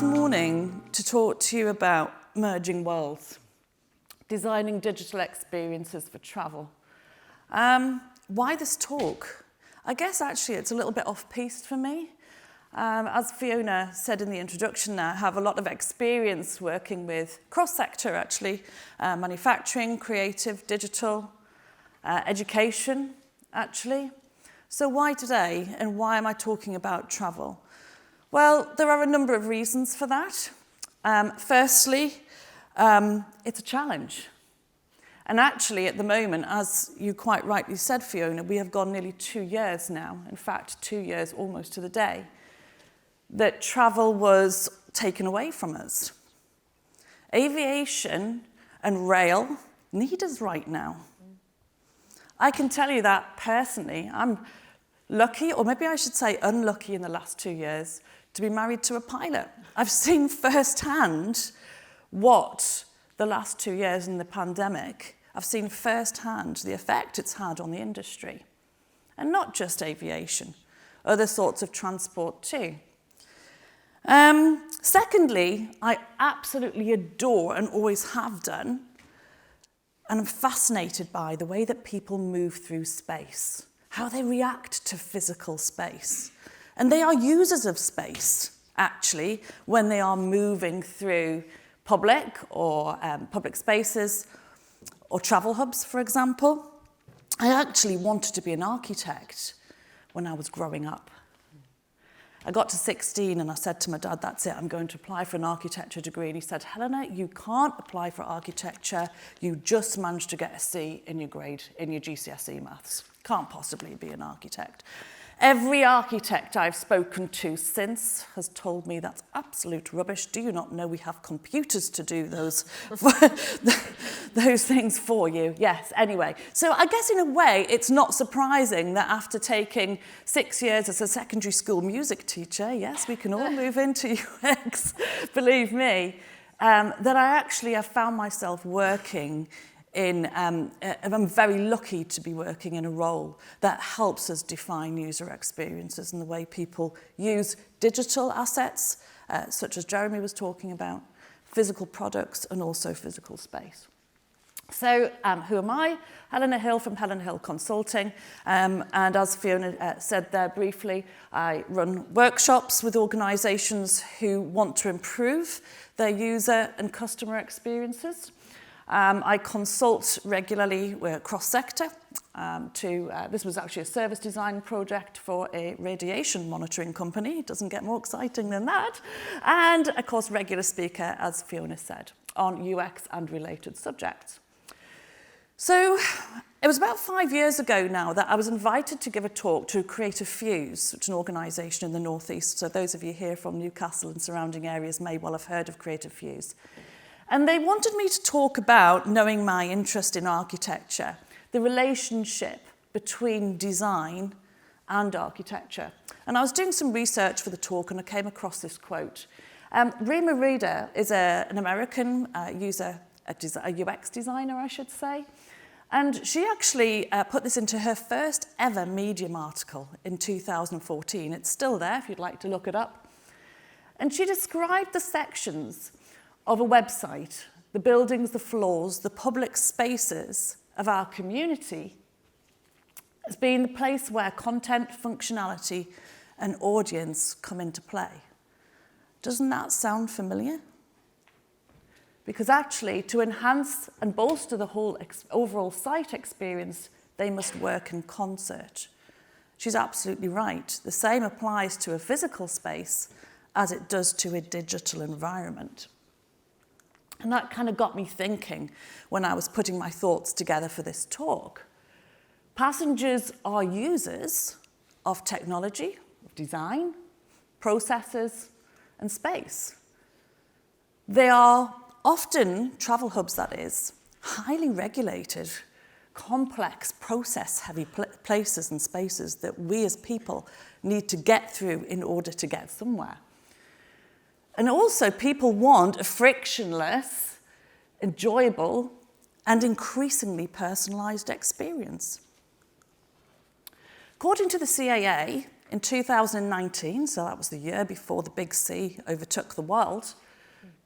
this morning to talk to you about merging worlds, designing digital experiences for travel. Why this talk? I guess actually it's a little bit off-piste for me. As Fiona said in the introduction, I have a lot of experience working with cross-sector actually, manufacturing, creative, digital, education actually. So why today and why am I talking about travel? Well, there are a number of reasons for that. Firstly, it's a challenge. And actually, at the moment, as you quite rightly said, Fiona, we have gone nearly 2 years now, in fact, 2 years almost to the day, that travel was taken away from us. Aviation and rail need us right now. I can tell you that personally. I'm lucky, or maybe I should say unlucky in the last 2 years, to be married to a pilot. I've seen firsthand what the last 2 years in the pandemic, I've seen firsthand the effect it's had on the industry. And not just aviation, other sorts of transport too. Secondly, I absolutely adore and always have done, and I'm fascinated by the way that people move through space, how they react to physical space. And they are users of space, actually, when they are moving through public or public spaces or travel hubs, for example. I actually wanted to be an architect when I was growing up. I got to 16 and I said to my dad, that's it, I'm going to apply for an architecture degree. And he said, Helena, you can't apply for architecture. You just managed to get a C in your GCSE maths. Can't possibly be an architect. Every architect I've spoken to since has told me that's absolute rubbish. Do you not know we have computers to do those things for you? Yes, anyway. So I guess in a way, it's not surprising that after taking 6 years as a secondary school music teacher, yes, we can all move into UX, believe me, that I actually have found myself working I'm very lucky to be working in a role that helps us define user experiences and the way people use digital assets, such as Jeremy was talking about, physical products, and also physical space. So who am I? Helena Hill from Helena Hill Consulting. And as Fiona said there briefly, I run workshops with organisations who want to improve their user and customer experiences. I consult regularly cross-sector this was actually a service design project for a radiation monitoring company. It doesn't get more exciting than that. And, of course, regular speaker, as Fiona said, on UX and related subjects. So it was about 5 years ago now that I was invited to give a talk to Creative Fuse, which is an organisation in the Northeast. So those of you here from Newcastle and surrounding areas may well have heard of Creative Fuse. And they wanted me to talk about, knowing my interest in architecture, the relationship between design and architecture. And I was doing some research for the talk and I came across this quote. Rima Reeder is an American a UX designer, I should say. And she actually put this into her first ever Medium article in 2014. It's still there if you'd like to look it up. And she described the sections of a website, the buildings, the floors, the public spaces of our community as being the place where content, functionality, and audience come into play. Doesn't that sound familiar? Because actually, to enhance and bolster the whole overall site experience, they must work in concert. She's absolutely right. The same applies to a physical space as it does to a digital environment. And that kind of got me thinking when I was putting my thoughts together for this talk. Passengers are users of technology, of design, processes, and space. They are often, travel hubs that is, highly regulated, complex, process-heavy places and spaces that we as people need to get through in order to get somewhere. And also, people want a frictionless, enjoyable, and increasingly personalised experience. According to the CAA, in 2019, so that was the year before the big C overtook the world,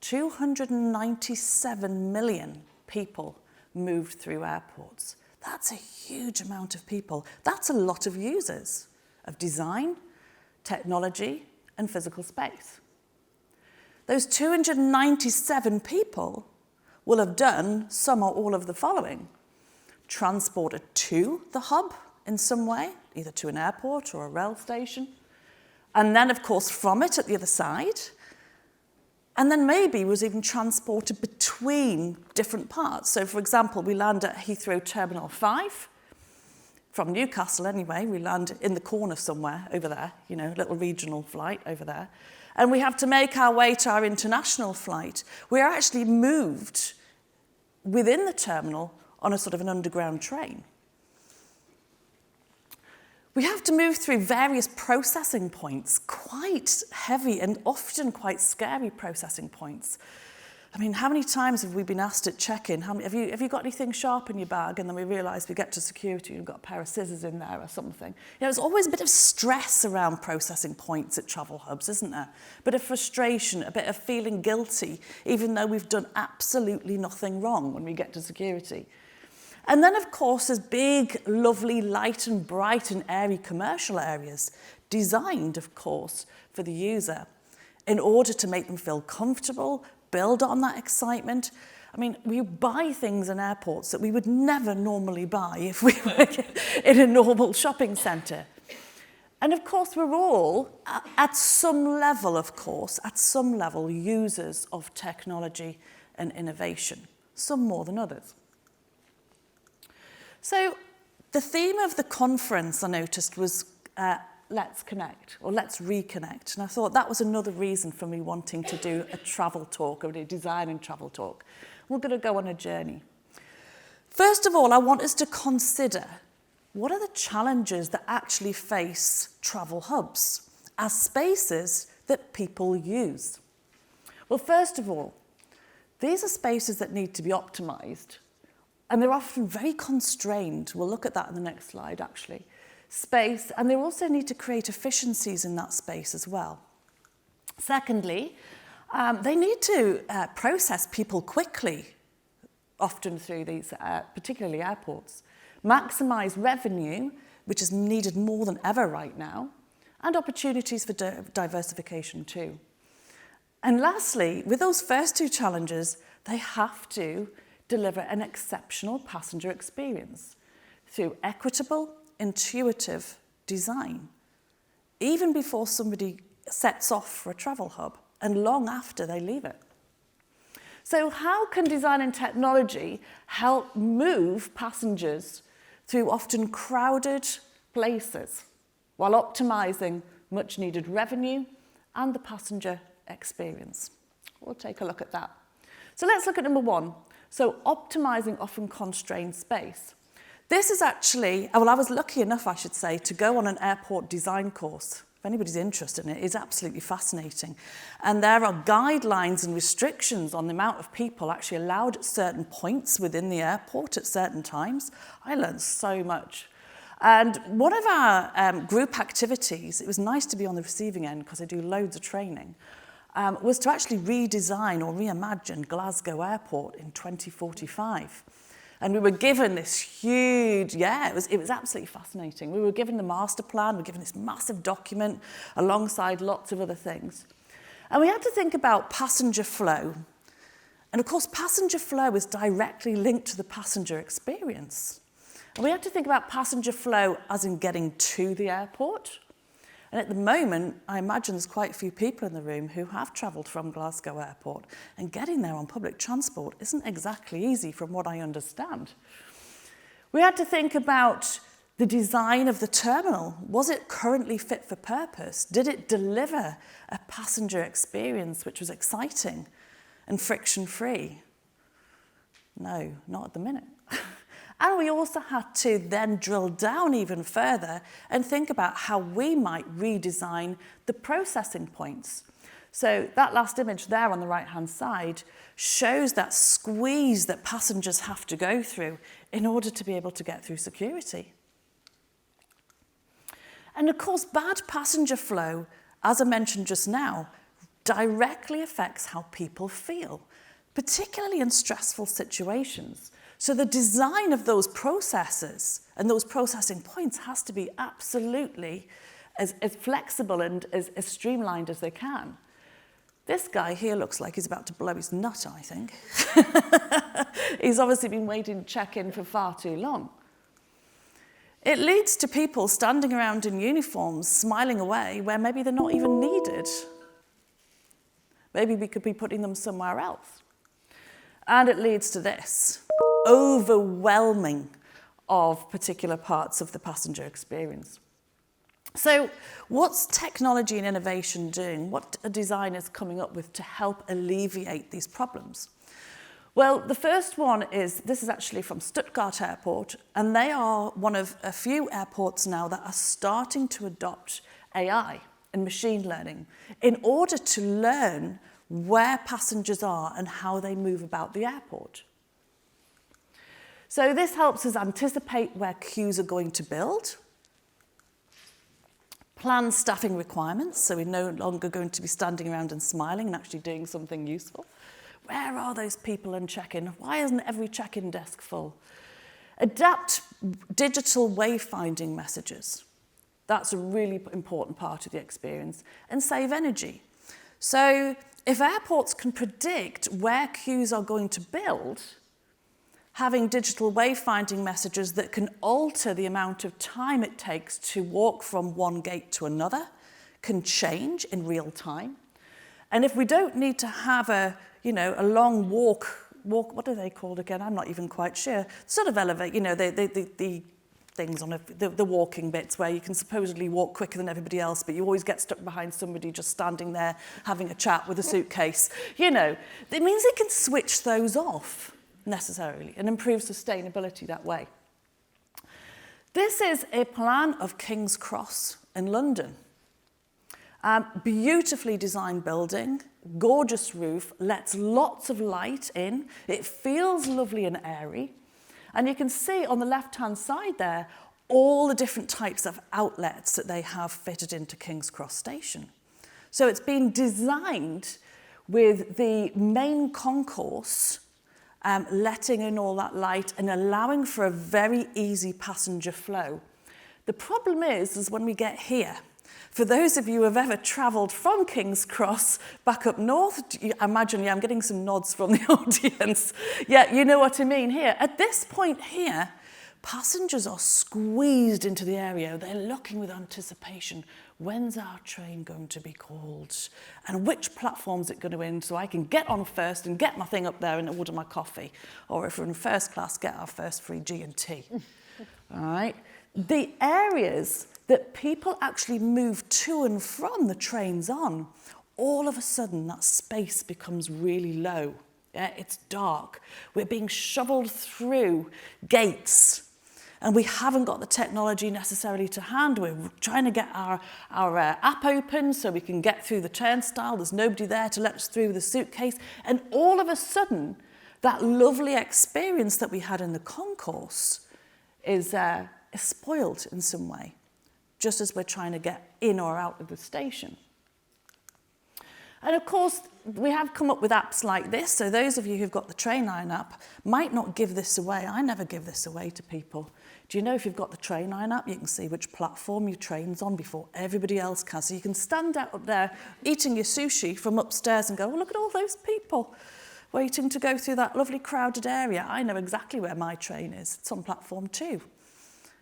297 million people moved through airports. That's a huge amount of people. That's a lot of users of design, technology, and physical space. Those 297 people will have done some or all of the following: transported to the hub in some way, either to an airport or a rail station, and then, of course, from it at the other side, and then maybe was even transported between different parts. So, for example, we land at Heathrow Terminal 5, from Newcastle anyway, we land in the corner somewhere over there, you know, a little regional flight over there, and we have to make our way to our international flight. We are actually moved within the terminal on a sort of an underground train. We have to move through various processing points, quite heavy and often quite scary processing points. I mean, how many times have we been asked at check-in, have you got anything sharp in your bag? And then we realise we get to security and we've got a pair of scissors in there or something. You know, there's always a bit of stress around processing points at travel hubs, isn't there? A bit of frustration, a bit of feeling guilty, even though we've done absolutely nothing wrong when we get to security. And then, of course, there's big, lovely, light and bright and airy commercial areas, designed, of course, for the user in order to make them feel comfortable, build on that excitement. I mean, we buy things in airports that we would never normally buy if we were in a normal shopping centre. And of course, we're all, at some level, users of technology and innovation, some more than others. So the theme of the conference, I noticed, was let's connect, or let's reconnect. And I thought that was another reason for me wanting to do a travel talk, or a design and travel talk. We're going to go on a journey. First of all, I want us to consider what are the challenges that actually face travel hubs as spaces that people use. Well, first of all, these are spaces that need to be optimized. And they're often very constrained. We'll look at that in the next slide, actually. Space, and they also need to create efficiencies in that space as well. Secondly, they need to process people quickly, often through these, particularly airports, maximize revenue, which is needed more than ever right now, and opportunities for diversification too. And lastly, with those first two challenges, they have to deliver an exceptional passenger experience through equitable, intuitive design, even before somebody sets off for a travel hub and long after they leave it. So how can design and technology help move passengers through often crowded places while optimizing much needed revenue and the passenger experience? We'll take a look at that. So let's look at number one. So optimizing often constrained space. This is actually, well, I was lucky enough, I should say, to go on an airport design course. If anybody's interested in it, it's absolutely fascinating. And there are guidelines and restrictions on the amount of people actually allowed at certain points within the airport at certain times. I learned so much. And one of our group activities, it was nice to be on the receiving end because I do loads of training, was to actually redesign or reimagine Glasgow Airport in 2045. And we were given this huge, it was absolutely fascinating. We were given the master plan, we were given this massive document alongside lots of other things. And we had to think about passenger flow. And of course, passenger flow is directly linked to the passenger experience. And we had to think about passenger flow as in getting to the airport. And at the moment, I imagine there's quite a few people in the room who have travelled from Glasgow Airport, and getting there on public transport isn't exactly easy from what I understand. We had to think about the design of the terminal. Was it currently fit for purpose? Did it deliver a passenger experience which was exciting and friction-free? No, not at the minute. And we also had to then drill down even further and think about how we might redesign the processing points. So that last image there on the right-hand side shows that squeeze that passengers have to go through in order to be able to get through security. And of course, bad passenger flow, as I mentioned just now, directly affects how people feel, particularly in stressful situations. So the design of those processes and those processing points has to be absolutely as flexible and as streamlined as they can. This guy here looks like he's about to blow his nut, I think. He's obviously been waiting to check in for far too long. It leads to people standing around in uniforms, smiling away, where maybe they're not even needed. Maybe we could be putting them somewhere else. And it leads to this overwhelming of particular parts of the passenger experience. So what's technology and innovation doing? What are designers coming up with to help alleviate these problems? Well, the first one is, this is actually from Stuttgart Airport, and they are one of a few airports now that are starting to adopt AI and machine learning in order to learn where passengers are and how they move about the airport. So this helps us anticipate where queues are going to build, plan staffing requirements, so we're no longer going to be standing around and smiling and actually doing something useful. Where are those people in check-in? Why isn't every check-in desk full? Adapt digital wayfinding messages. That's a really important part of the experience. And save energy. So if airports can predict where queues are going to build, having digital wayfinding messages that can alter the amount of time it takes to walk from one gate to another can change in real time. And if we don't need to have a long walk, what are they called again? I'm not even quite sure. Sort of elevate, the things on the walking bits where you can supposedly walk quicker than everybody else, but you always get stuck behind somebody just standing there having a chat with a suitcase. It means they can switch those off necessarily and improve sustainability that way. This is a plan of King's Cross in London. Beautifully designed building, gorgeous roof, lets lots of light in. It feels lovely and airy. And you can see on the left-hand side there all the different types of outlets that they have fitted into King's Cross Station. So it's been designed with the main concourse letting in all that light and allowing for a very easy passenger flow. The problem is when we get here, for those of you who have ever travelled from King's Cross back up north, I imagine, I'm getting some nods from the audience. Yeah, you know what I mean here. At this point here, passengers are squeezed into the area. They're looking with anticipation. When's our train going to be called? And which platform's it going to in so I can get on first and get my thing up there and order my coffee? Or if we're in first class, get our first free G&T. All right? The areas that people actually move to and from the trains on, all of a sudden that space becomes really low. Yeah, it's dark. We're being shoveled through gates and we haven't got the technology necessarily to hand. We're trying to get our app open so we can get through the turnstile. There's nobody there to let us through with a suitcase. And all of a sudden, that lovely experience that we had in the concourse is spoiled in some way, just as we're trying to get in or out of the station. And of course, we have come up with apps like this, so those of you who've got the Trainline app might not give this away. I never give this away to people. Do you know if you've got the Trainline app, you can see which platform your train's on before everybody else can. So you can stand out up there eating your sushi from upstairs and go, oh, look at all those people waiting to go through that lovely crowded area. I know exactly where my train is. It's on platform 2.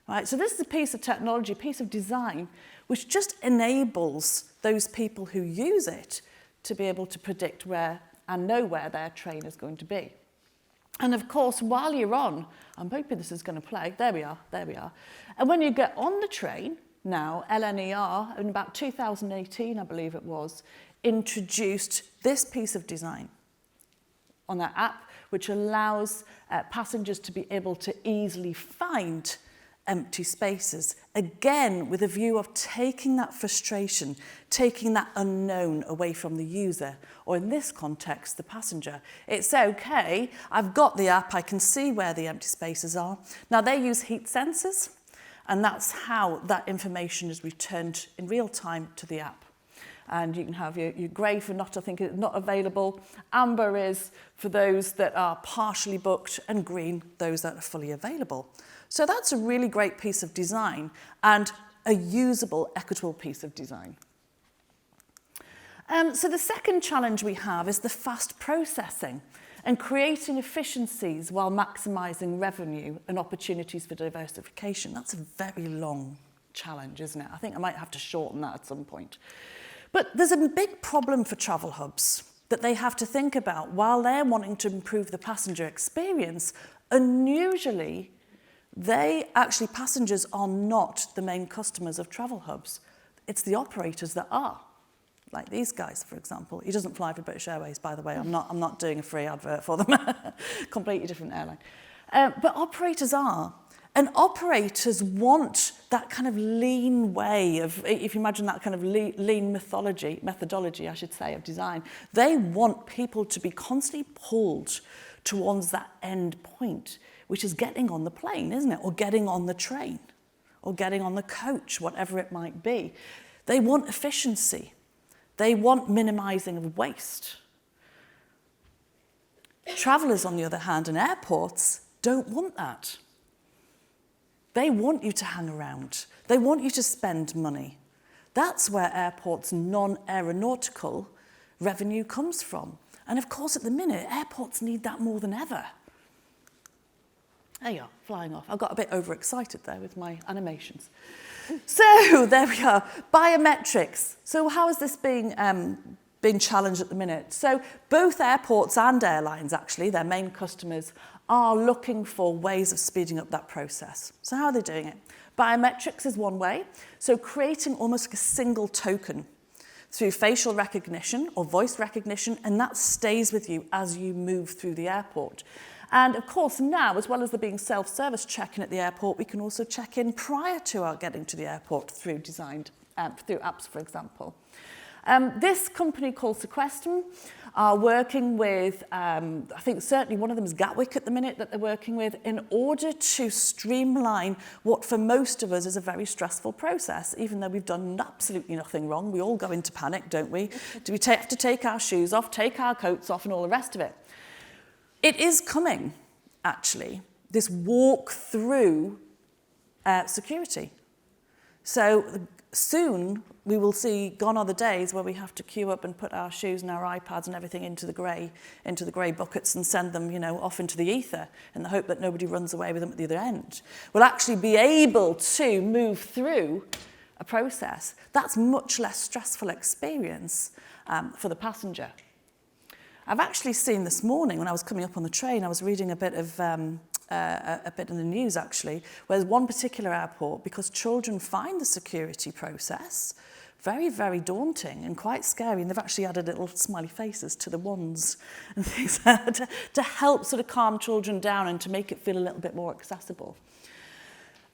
Right, so this is a piece of technology, a piece of design, which just enables those people who use it to be able to predict where and know where their train is going to be. And of course, while you're on, I'm hoping this is going to play. There we are. And when you get on the train now, LNER, in about 2018, I believe it was, introduced this piece of design on that app, which allows passengers to be able to easily find empty spaces, again with a view of taking that frustration, taking that unknown away from the user, or in this context, the passenger. It's okay, I've got the app, I can see where the empty spaces are. Now they use heat sensors, And that's how that information is returned in real time to the app. And you can have your grey for not available, amber is for those that are partially booked, and green, those that are fully available. So that's a really great piece of design and a usable, equitable piece of design. So the second challenge we have is the fast processing and creating efficiencies while maximising revenue and opportunities for diversification. That's a very long challenge, isn't it? I think I might have to shorten that at some point. But there's a big problem for travel hubs that they have to think about while they're wanting to improve the passenger experience. Unusually, passengers are not the main customers of travel hubs. It's the operators that are. Like these guys, for example. He doesn't fly for British Airways, by the way. I'm not doing a free advert for them. Completely different airline. But operators are. And operators want that kind of lean way of, if you imagine that kind of lean methodology, I should say, of design. They want people to be constantly pulled towards that end point, which is getting on the plane, isn't it? Or getting on the train, or getting on the coach, whatever it might be. They want efficiency. They want minimising of waste. Travellers, on the other hand, and airports don't want that. They want you to hang around. They want you to spend money. That's where airports' non-aeronautical revenue comes from. And of course, at the minute, airports need that more than ever. There you are, flying off. I got a bit overexcited there with my animations. So there we are, biometrics. So how is this being challenged at the minute? So both airports and airlines, actually, their main customers, are looking for ways of speeding up that process. So how are they doing it? Biometrics is one way. So creating almost like a single token through facial recognition or voice recognition, and that stays with you as you move through the airport. And of course now, as well as there being self-service check-in at the airport, we can also check in prior to our getting to the airport through through apps, for example. This company called Sequestrum are working with, I think certainly one of them is Gatwick at the minute that they're working with, in order to streamline what for most of us is a very stressful process, even though we've done absolutely nothing wrong. We all go into panic, don't we? Do we have to take our shoes off, take our coats off and all the rest of it? It is coming, actually, this walk through security. So soon we will see, gone are the days where we have to queue up and put our shoes and our iPads and everything into the grey buckets and send them, off into the ether in the hope that nobody runs away with them at the other end. We'll actually be able to move through a process that's much less stressful experience for the passenger. I've actually seen this morning when I was coming up on the train, I was reading a bit in the news actually, where there's one particular airport, because children find the security process very, very daunting and quite scary, and they've actually added little smiley faces to the wands and things to help sort of calm children down and to make it feel a little bit more accessible.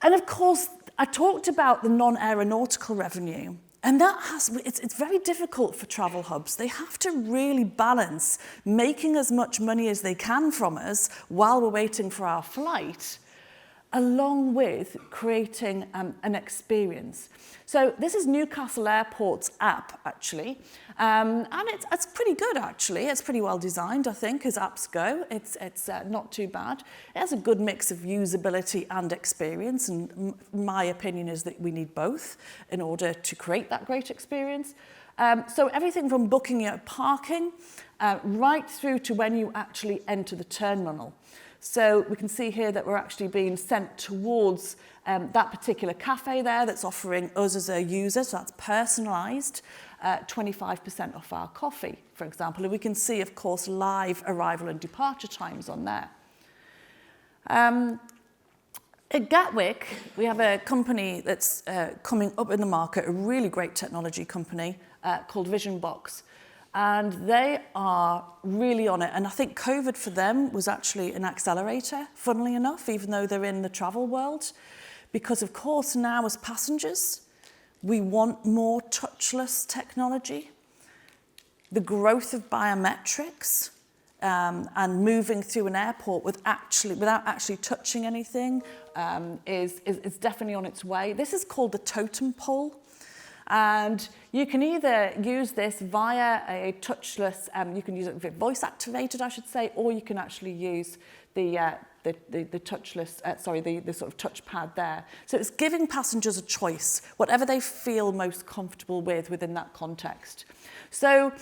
And of course, I talked about the non-aeronautical revenue. And it's very difficult for travel hubs. They have to really balance making as much money as they can from us while we're waiting for our flight, along with creating an experience. So this is Newcastle Airport's app, actually. And it's pretty good, actually. It's pretty well designed, I think, as apps go. It's not too bad. It has a good mix of usability and experience, and my opinion is that we need both in order to create that great experience. So everything from booking your parking right through to when you actually enter the terminal. So we can see here that we're actually being sent towards that particular cafe there that's offering us as a user, so that's personalised, 25% off our coffee, for example. And we can see, of course, live arrival and departure times on there. At Gatwick, we have a company that's coming up in the market, a really great technology company called Visionbox. And they are really on it. And I think COVID for them was actually an accelerator, funnily enough, even though they're in the travel world. Because, of course, now as passengers, we want more touchless technology. The growth of biometrics and moving through an airport without actually touching anything is definitely on its way. This is called the totem pole. And you can either use this via a touchless, you can use it with voice activated, I should say, or you can actually use the touchless, the sort of touchpad there. So it's giving passengers a choice, whatever they feel most comfortable with within that context. So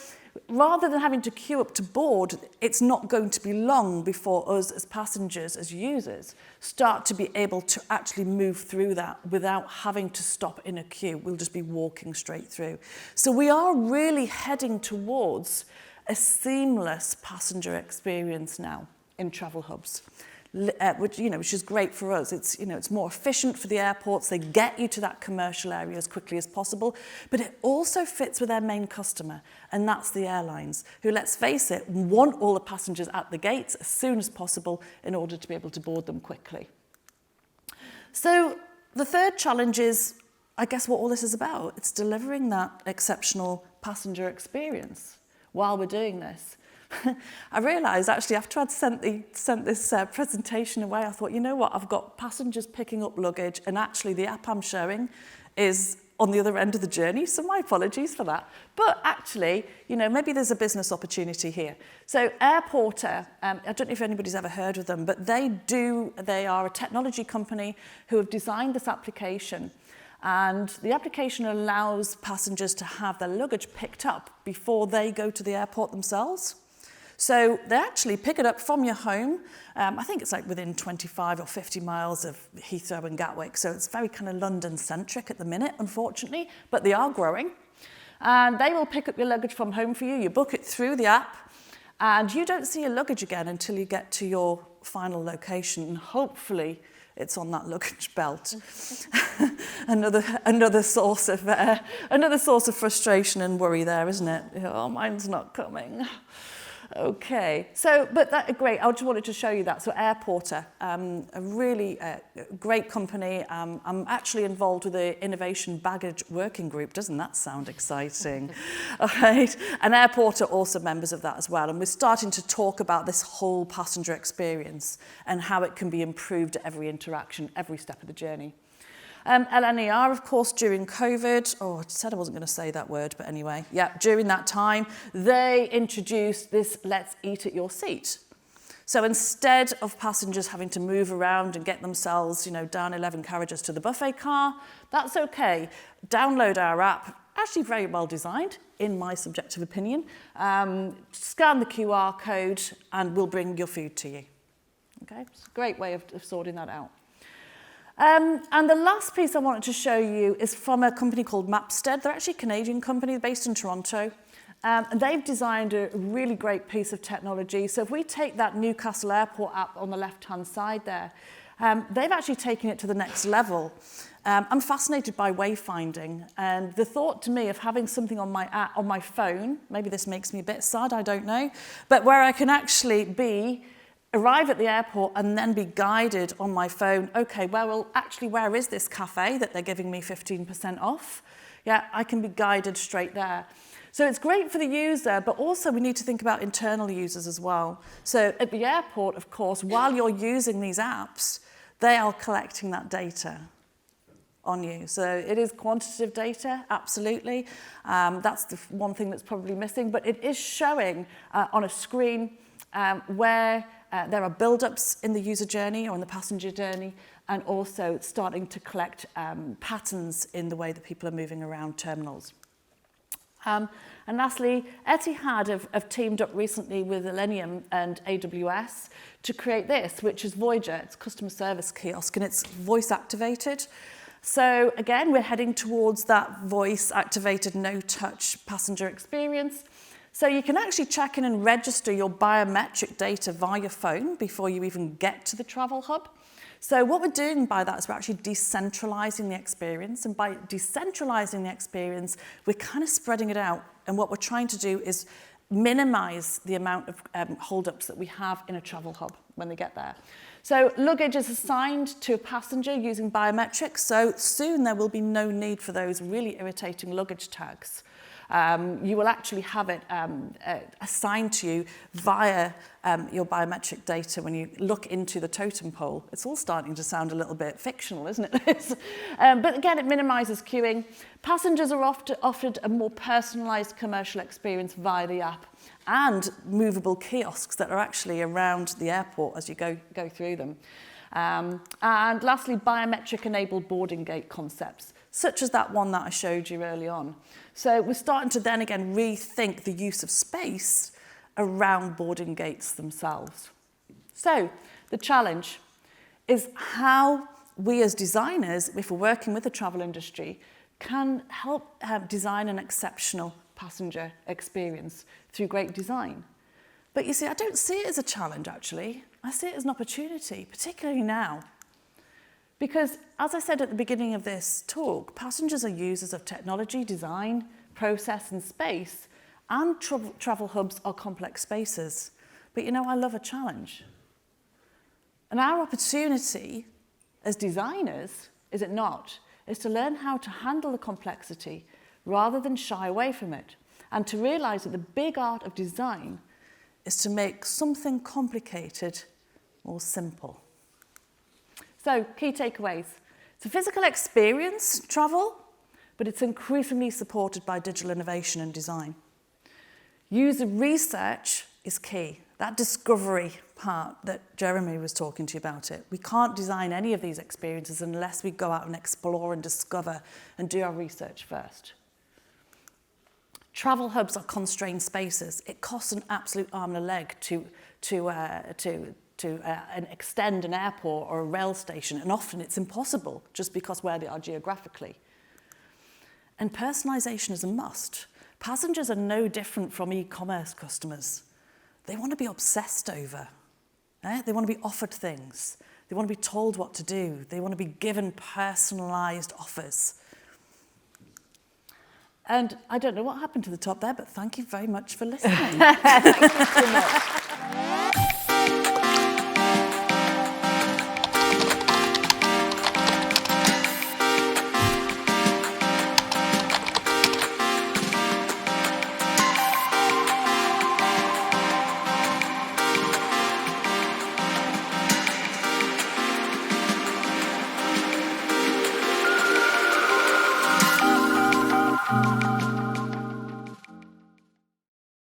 rather than having to queue up to board, it's not going to be long before us as passengers, as users, start to be able to actually move through that without having to stop in a queue. We'll just be walking straight through. So we are really heading towards a seamless passenger experience now in travel hubs. Which is great for us. It's more efficient for the airports. They get you to that commercial area as quickly as possible, but it also fits with their main customer, and that's the airlines, who, let's face it, want all the passengers at the gates as soon as possible in order to be able to board them quickly. So the third challenge is, I guess, what all this is about. It's delivering that exceptional passenger experience while we're doing this. I realised actually after I'd sent this presentation away, I thought, you know what, I've got passengers picking up luggage, and actually the app I'm showing is on the other end of the journey, so my apologies for that. But actually, maybe there's a business opportunity here. So Airporter, I don't know if anybody's ever heard of them, but they are a technology company who have designed this application. And the application allows passengers to have their luggage picked up before they go to the airport themselves. So they actually pick it up from your home. I think it's like within 25 or 50 miles of Heathrow and Gatwick. So it's very kind of London-centric at the minute, unfortunately, but they are growing. And they will pick up your luggage from home for you. You book it through the app, and you don't see your luggage again until you get to your final location. And hopefully it's on that luggage belt. another source of frustration and worry there, isn't it? Oh, mine's not coming. Okay, so, but great, I just wanted to show you that. So Airporter, a really great company. I'm actually involved with the Innovation Baggage Working Group. Doesn't that sound exciting? All right, and Airporter also members of that as well. And we're starting to talk about this whole passenger experience and how it can be improved at every interaction, every step of the journey. LNER, of course, during COVID, I said I wasn't going to say that word, but anyway, yeah, during that time, they introduced this let's eat at your seat. So instead of passengers having to move around and get themselves, down 11 carriages to the buffet car, that's okay. Download our app, actually very well designed, in my subjective opinion. Scan the QR code and we'll bring your food to you. Okay, it's a great way of sorting that out. And the last piece I wanted to show you is from a company called Mapstead. They're actually a Canadian company based in Toronto. And they've designed a really great piece of technology. So if we take that Newcastle Airport app on the left-hand side there, they've actually taken it to the next level. I'm fascinated by wayfinding, and the thought to me of having something on my app, on my phone, maybe this makes me a bit sad, I don't know, but where I can actually arrive at the airport and then be guided on my phone, okay, well, actually, where is this cafe that they're giving me 15% off? Yeah, I can be guided straight there. So it's great for the user, but also we need to think about internal users as well. So at the airport, of course, while you're using these apps, they are collecting that data on you. So it is quantitative data, absolutely. That's the one thing that's probably missing, but it is showing on a screen where there are build-ups in the user journey or in the passenger journey, and also it's starting to collect patterns in the way that people are moving around terminals. And lastly, Etihad have teamed up recently with Millennium and AWS to create this, which is Voyager. It's a customer service kiosk, and it's voice-activated. So again, we're heading towards that voice-activated, no-touch passenger experience. So you can actually check in and register your biometric data via your phone before you even get to the travel hub. So what we're doing by that is we're actually decentralizing the experience. And by decentralizing the experience, we're kind of spreading it out. And what we're trying to do is minimize the amount of holdups that we have in a travel hub when they get there. So luggage is assigned to a passenger using biometrics. So soon there will be no need for those really irritating luggage tags. you will actually have it assigned to you via your biometric data when you look into the totem pole. It's all starting to sound a little bit fictional, isn't it? But again, it minimises queuing. Passengers are offered a more personalised commercial experience via the app and movable kiosks that are actually around the airport as you go through them. And lastly, biometric-enabled boarding gate concepts, such as that one that I showed you early on. So we're starting to then again rethink the use of space around boarding gates themselves. So the challenge is how we as designers, if we're working with the travel industry, can help design an exceptional passenger experience through great design. But you see, I don't see it as a challenge, actually. I see it as an opportunity, particularly now. Because, as I said at the beginning of this talk, passengers are users of technology, design, process and space, and travel hubs are complex spaces. But you know, I love a challenge. And our opportunity as designers, is it not, is to learn how to handle the complexity rather than shy away from it, and to realise that the big art of design is to make something complicated more simple. So, key takeaways. It's a physical experience, travel, but it's increasingly supported by digital innovation and design. User research is key. That discovery part that Jeremy was talking to you about it. We can't design any of these experiences unless we go out and explore and discover and do our research first. Travel hubs are constrained spaces. It costs an absolute arm and a leg to extend an airport or a rail station, and often it's impossible just because where they are geographically. And personalisation is a must. Passengers are no different from e-commerce customers. They want to be obsessed over. They want to be offered things. They want to be told what to do. They want to be given personalised offers. And I don't know what happened to the top there, but thank you very much for listening. Thank you so much.